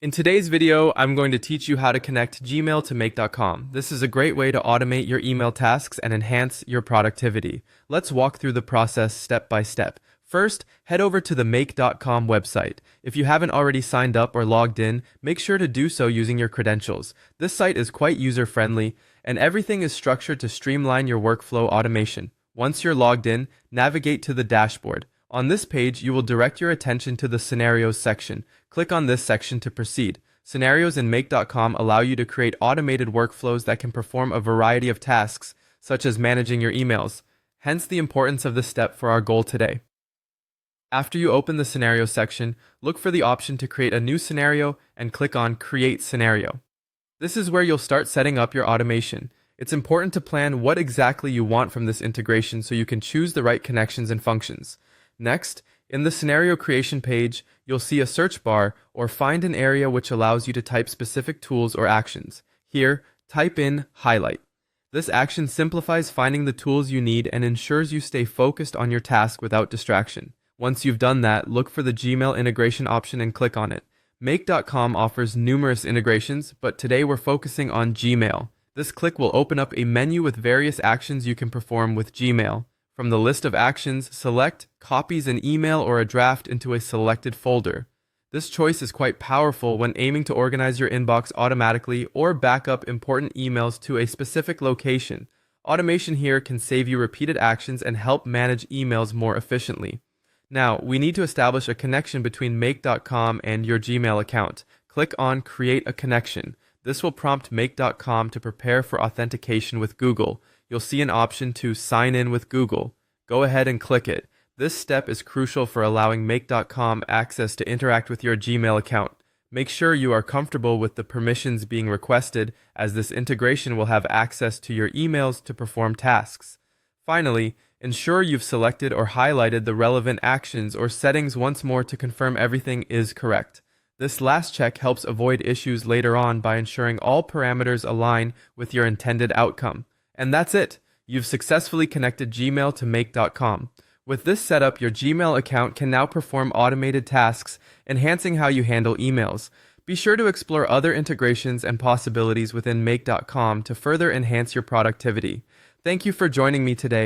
In today's video, I'm going to teach you how to connect Gmail to Make.com. This is a great way to automate your email tasks and enhance your productivity. Let's walk through the process step by step. First, head over to the Make.com website. If you haven't already signed up or logged in, make sure to do so using your credentials. This site is quite user-friendly, and everything is structured to streamline your workflow automation. Once you're logged in, navigate to the dashboard. On this page, you will direct your attention to the Scenarios section. Click on this section to proceed. Scenarios in Make.com allow you to create automated workflows that can perform a variety of tasks, such as managing your emails. Hence the importance of this step for our goal today. After you open the Scenarios section, look for the option to create a new scenario and click on Create Scenario. This is where you'll start setting up your automation. It's important to plan what exactly you want from this integration so you can choose the right connections and functions. Next, in the scenario creation page, you'll see a search bar or find an area which allows you to type specific tools or actions. Here, type in Highlight. This action simplifies finding the tools you need and ensures you stay focused on your task without distraction. Once you've done that, look for the Gmail integration option and click on it. Make.com offers numerous integrations, but today we're focusing on Gmail. This click will open up a menu with various actions you can perform with Gmail. From the list of actions, select Copies an email or a draft into a selected folder. This choice is quite powerful when aiming to organize your inbox automatically or back up important emails to a specific location. Automation here can save you repeated actions and help manage emails more efficiently. Now, we need to establish a connection between Make.com and your Gmail account. Click on Create a Connection. This will prompt Make.com to prepare for authentication with Google. You'll see an option to sign in with Google. Go ahead and click it. This step is crucial for allowing Make.com access to interact with your Gmail account. Make sure you are comfortable with the permissions being requested, as this integration will have access to your emails to perform tasks. Finally, ensure you've selected or highlighted the relevant actions or settings once more to confirm everything is correct. This last check helps avoid issues later on by ensuring all parameters align with your intended outcome. And that's it. You've successfully connected Gmail to Make.com. With this setup, your Gmail account can now perform automated tasks, enhancing how you handle emails. Be sure to explore other integrations and possibilities within Make.com to further enhance your productivity. Thank you for joining me today.